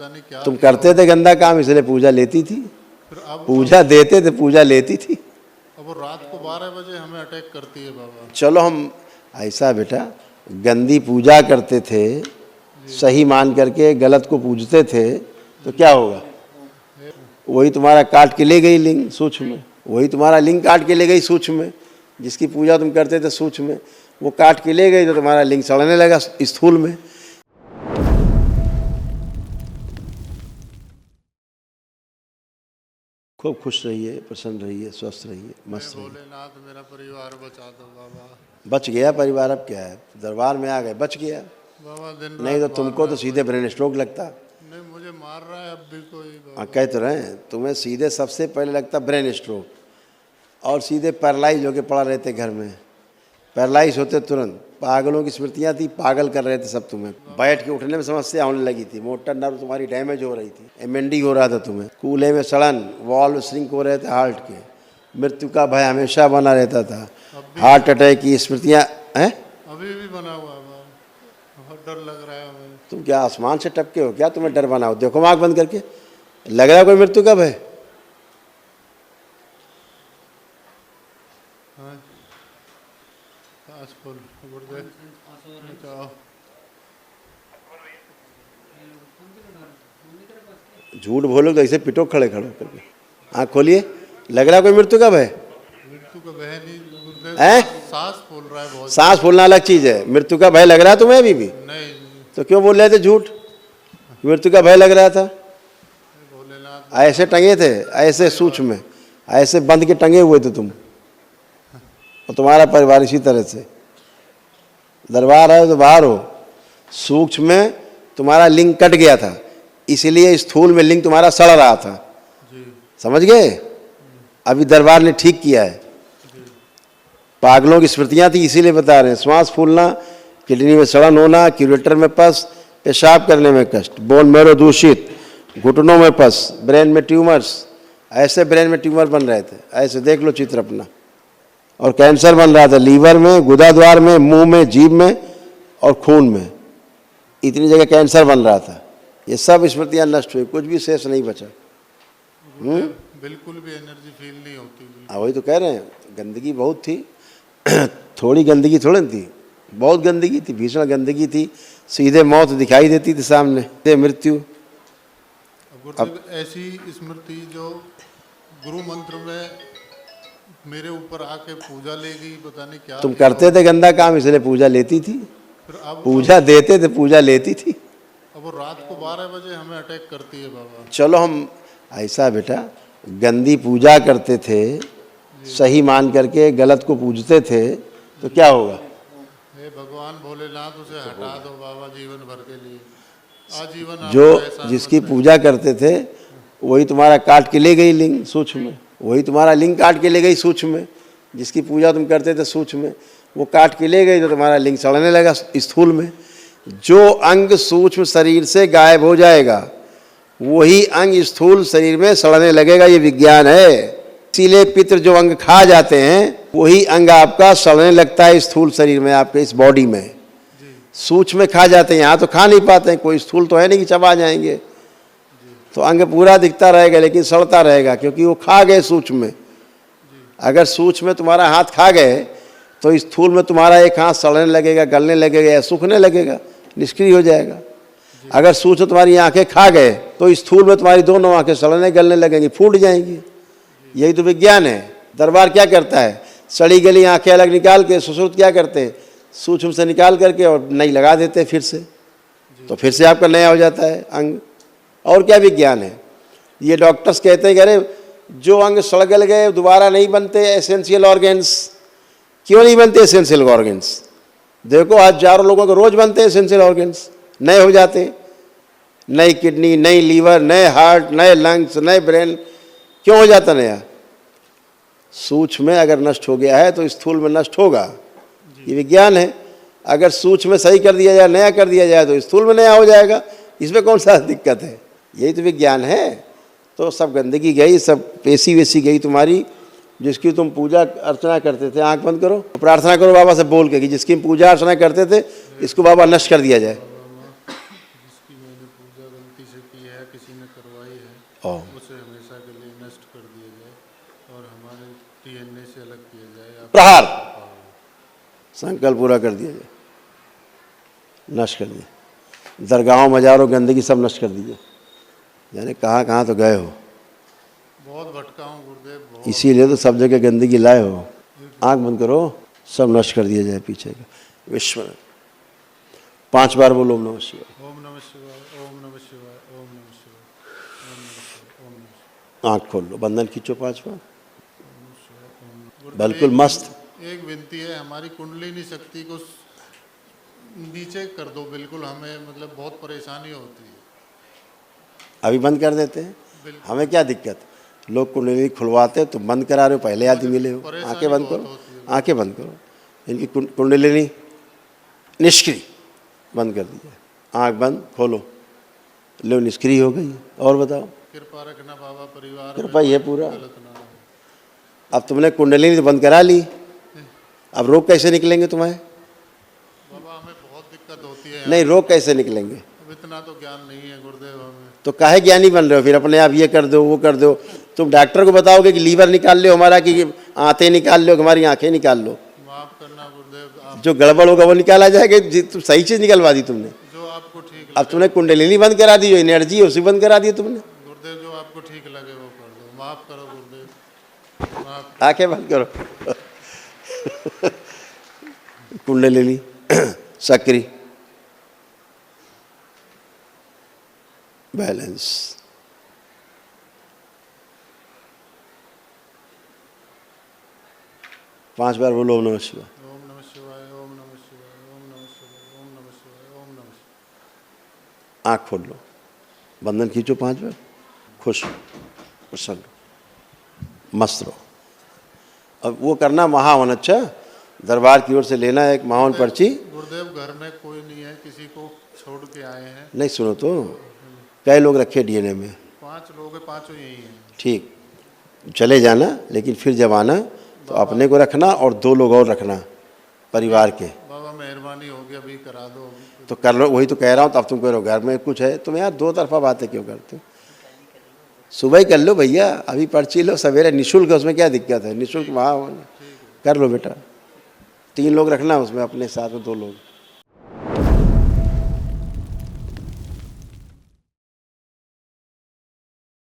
क्या तुम करते थे गंदा काम, इसलिए पूजा लेती थी। फिर अब पूजा देते थे, पूजा लेती थी। अब वो रात को 12 बजे हमें अटैक करती है बाबा। चलो हम ऐसा बेटा, गंदी पूजा करते थे, सही मान करके गलत को पूजते थे तो क्या होगा? वही तुम्हारा काट के ले गई लिंग सूक्ष्म में, वही तुम्हारा लिंग काट के ले गई सूक्ष्म में। जिसकी पूजा तुम करते थे सूक्ष्म में, वो काट के ले गई तो तुम्हारा लिंग सड़ने लगा स्थूल में। खूब खुश रहिए, प्रसन्न रहिए, स्वस्थ रहिए, मस्त रहिए। भोलेनाथ मेरा परिवार बचा दो बाबा। बच गया परिवार, अब क्या है, दरबार में आ गए, बच गया। बाबा दिन नहीं तो रात तुमको तो सीधे ब्रेन स्ट्रोक लगता। नहीं, मुझे मार रहा है अब भी कोई बाबा। हाँ, कह तो रहे हैं, तुम्हें सीधे सबसे पहले लगता ब्रेन स्ट्रोक, और सीधे पैरालाइज होके पड़ा रहते घर में। पैरालाइज होते तुरंत। पागलों की स्मृतियाँ थी, पागल कर रहे थे सब तुम्हें। बैठ के उठने में समस्या होने लगी थी, मोटर नर्व तुम्हारी डैमेज हो रही थी, एमेंडी हो रहा था तुम्हें, कूल्हे में सड़न, वॉल्व श्रिंक हो रहे थे हार्ट के, मृत्यु का भय हमेशा बना रहता था, हार्ट अटैक की स्मृतियाँ हैं अभी भी बना हुआ है बाबा, बहुत डर लग रहा है हमें। तुम क्या आसमान से टपके हो क्या? तुम्हें डर बनाओ, देखो आँख बंद करके, लग रहा है कोई मृत्यु का भय? हाँ, सांस फूल गुर्दे बचाओ। झूठ बोलो तो ऐसे पिटो खड़े खड़े करके। आँख खोलिए, लग रहा है कोई मृत्यु का भय? मृत्यु का भय नहीं, गुर्दे हैं? सांस फूल रहा है बहुत। सांस फूलना अलग चीज है, मृत्यु का भय लग रहा है तुम्हें अभी भी? नहीं तो क्यों बोल रहे थे झूठ? मृत्यु का भय लग रहा था। भोलेनाथ ऐसे टंगे थे, ऐसे सूक्ष्म में, ऐसे बंद के टंगे हुए थे तुम, और तुम्हारा परिवार इसी तरह से। दरबार है तो बाहर हो, सूक्ष्म में तुम्हारा लिंग कट गया था, इसीलिए स्थूल में लिंग तुम्हारा सड़ रहा था। जी समझ गए? अभी दरबार ने ठीक किया है। पागलों की स्मृतियाँ थी, इसीलिए बता रहे हैं। श्वास फूलना, किडनी में सड़न होना, क्यूरेटर में पस, पेशाब करने में कष्ट, बोन मेरो दूषित, घुटनों में पस, ब्रेन में ट्यूमर्स, ऐसे ब्रेन में ट्यूमर बन रहे थे, ऐसे देख लो चित्र अपना। और कैंसर बन रहा था लीवर में, गुदाद्वार में, मुंह में, जीभ में और खून में, इतनी जगह कैंसर बन रहा था। ये सब स्मृतियाँ नष्ट हुई, कुछ भी शेष नहीं बचा। बिल्कुल भी एनर्जी फील नहीं होती। वही तो कह रहे हैं, गंदगी बहुत थी। थोड़ी गंदगी थोड़ी थी, बहुत गंदगी थी, भीषण गंदगी थी। सीधे मौत दिखाई देती थी सामने, सीधे मृत्यु। अब ऐसी स्मृति जो गुरु मंत्र में मेरे ऊपर आके पूजा ले गई, पता नहीं क्या। तुम करते थे गंदा काम, इसलिए पूजा लेती थी। फिर अब पूजा देते थे, पूजा लेती थी। अब वो रात को 12 बजे हमें अटैक करती है बाबा। चलो हम ऐसा बेटा, गंदी पूजा करते थे, सही मान करके गलत को पूजते थे तो क्या होगा? हे भगवान भोलेनाथ, उसे हटा दो बाबा जीवन भर के लिए, आजीवन। जो आपका एहसान जिसकी बरसाए। पूजा करते थे, वही तुम्हारा काट के ले गई लिंग सूक्ष्म में, वही तुम्हारा लिंग काट के ले गई सूक्ष्म में। जिसकी पूजा तुम करते थे सूक्ष्म में, वो काट के ले गई तो तुम्हारा लिंग सड़ने लगा स्थूल में। जो अंग सूक्ष्म शरीर से गायब हो जाएगा, वही अंग स्थूल शरीर में सड़ने लगेगा, ये विज्ञान है। इसीलिए पितृ जो अंग खा जाते हैं, वही अंग आपका सड़ने लगता है स्थूल शरीर में, आपके इस बॉडी में। सूक्ष्म में खा जाते हैं, यहाँ तो खा नहीं पाते हैं, कोई स्थूल तो है नहीं कि चबा जाएंगे, तो अंग पूरा दिखता रहेगा लेकिन सड़ता रहेगा, क्योंकि वो खा गए सूक्ष्म में। अगर सूक्ष्म में तुम्हारा हाथ खा गए तो स्थूल में तुम्हारा एक हाथ सड़ने लगेगा, गलने लगेगा या सूखने लगेगा, निष्क्रिय हो जाएगा। अगर सूक्ष्म तुम्हारी आंखें खा गए तो स्थूल में तुम्हारी दोनों आंखें सड़ने गलने लगेंगी, फूट जाएंगी। यही तो विज्ञान है। दरबार क्या करता है? सड़ी गली आंखें अलग निकाल के, सुश्रुत क्या करते हैं, सूक्ष्म से निकाल करके और नई लगा देते हैं फिर से, तो फिर से आपका नया हो जाता है अंग। और क्या विज्ञान है? ये डॉक्टर्स कहते हैं कि अरे जो अंग सड़ गल गए दोबारा नहीं बनते एसेंशियल ऑर्गेन्स। क्यों नहीं बनते एसेंशियल ऑर्गेन्स? देखो हजारों लोगों को रोज बनते हैं एसेंशियल ऑर्गेन्स, नए हो जाते हैं, नई किडनी, नई लीवर, नए हार्ट, नए लंग्स, नए ब्रेन। क्यों हो जाता नया? सूक्ष्म में अगर नष्ट हो गया है तो स्थूल में नष्ट होगा, ये विज्ञान है। अगर सूक्ष्म में सही कर दिया जाए, नया कर दिया जाए तो स्थूल में नया हो जाएगा, इसमें कौन सा दिक्कत है? यही तो विज्ञान है। तो सब गंदगी गई, सब पेशी वेसी गई तुम्हारी, जिसकी तुम पूजा अर्चना करते थे। आंख बंद करो, प्रार्थना करो बाबा से बोल के कि जिसकी पूजा अर्चना करते थे इसको बाबा नष्ट कर दिया जाए। जिसकी मैंने पूजा गलती से की है या किसी ने करवाई है और उसे हमेशा के लिए नष्ट कर दिया जाए और हमारे DNA से अलग किया जाए। आप प्रहार संकल्प पूरा कर दिया जाए, नष्ट कर दिया। दरगाहों मज़ारों गंदगी सब नष्ट कर दीजिए। यानी कहाँ कहाँ तो गए हो, बहुत भटका हूँ गुरुदेव, बहुत। इसीलिए तो सब जगह गंदगी लाए हो। आंख बंद करो, सब नष्ट कर दिया जाए पीछे का। विश्व 5 बार बोलो ओम नमः शिवाय। ओम नमः शिवाय, ओम नमः शिवाय, ओम नमः शिवाय, ओम नमः शिवाय, ओम नमः शिवाय। आंख खोल लो, बंधन खींचो 5 बार, गुरुदेव, बिल्कुल मस्त। एक विनती है, हमारी कुंडलिनी शक्ति को नीचे कर दो बिल्कुल, हमें मतलब बहुत परेशानी होती है। अभी बंद कर देते हैं, हमें क्या दिक्कत। लोग कुंडली खुलवाते तो बंद करा रहे हो, पहले आदमी मिले हो। आंखें बंद करो, आंखें बंद करो, इनकी कुंडलिनी निष्क्रिय बंद कर दीजिए। आंख बंद खोलो, लो निष्क्रिय हो गई। और बताओ, कृपा रखना बाबा, परिवार कृपा ये पूरा। गलत ना हो। अब तुमने कुंडलिनी तो बंद करा ली, अब रोग कैसे निकलेंगे तुम्हें? बाबा हमें बहुत दिक्कत होती है। नहीं, रोग कैसे निकलेंगे? अब इतना तो ज्ञान नहीं है गुरुदेव हमें। तो काहे ज्ञानी बन रहे हो फिर? अपने आप ये कर दो वो कर दो। तुम डॉक्टर को बताओगे कि लीवर निकाल लो हमारा, कि आंतें निकाल लो, हमारी आंखें निकाल लो। माफ करना गुरुदेव, आप जो गड़बड़ होगा वो निकाला जाएगा। तुम सही चीज निकलवा दी तुमने। जो आपको ठीक अब लगे तुमने कुंडलिनी बंद करा दी, जो एनर्जी है उसी बंद करा दी तुमने। गुरुदेव, जो आपको ठीक लगे वो कर दो। माफ करो गुरुदेव, माफ। आंखें बंद करो। कुंडलिनी सक्रिय, बैलेंस। पांच बार बोलो ओम नमः शिवाय। ओम नमः शिवाय, ओम नमः शिवाय, ओम नमः शिवाय, ओम नमः शिवाय, ओम नमः शिवाय। आँख खोल लो, बंधन खींचो 5 बार। खुश प्रसन्न मस्त रहो। अब वो करना महावन। अच्छा, दरबार की ओर से लेना है एक महावन पर्ची। गुरुदेव घर में कोई नहीं है, किसी को छोड़ के आए हैं। नहीं सुनो तो, कई लोग रखे डीएनए में? 5 लोग हैं, 5 यही हैं। ठीक, चले जाना, लेकिन फिर जब आना तो अपने को रखना और 2 लोग और रखना परिवार के। बाबा मेहरबानी होगी, अभी करा दो। तो कर लो, वही तो कह रहा हूँ। तो अब तुम कह रहे हो घर में कुछ है। तुम यार 2 तरफा बातें क्यों करते हो? सुबह ही कर लो भैया, अभी पर्ची लो सवेरे, निःशुल्क है, उसमें क्या दिक्कत है? निःशुल्क वहाँ कर लो बेटा। 3 लोग रखना उसमें, अपने साथ में 2 लोग।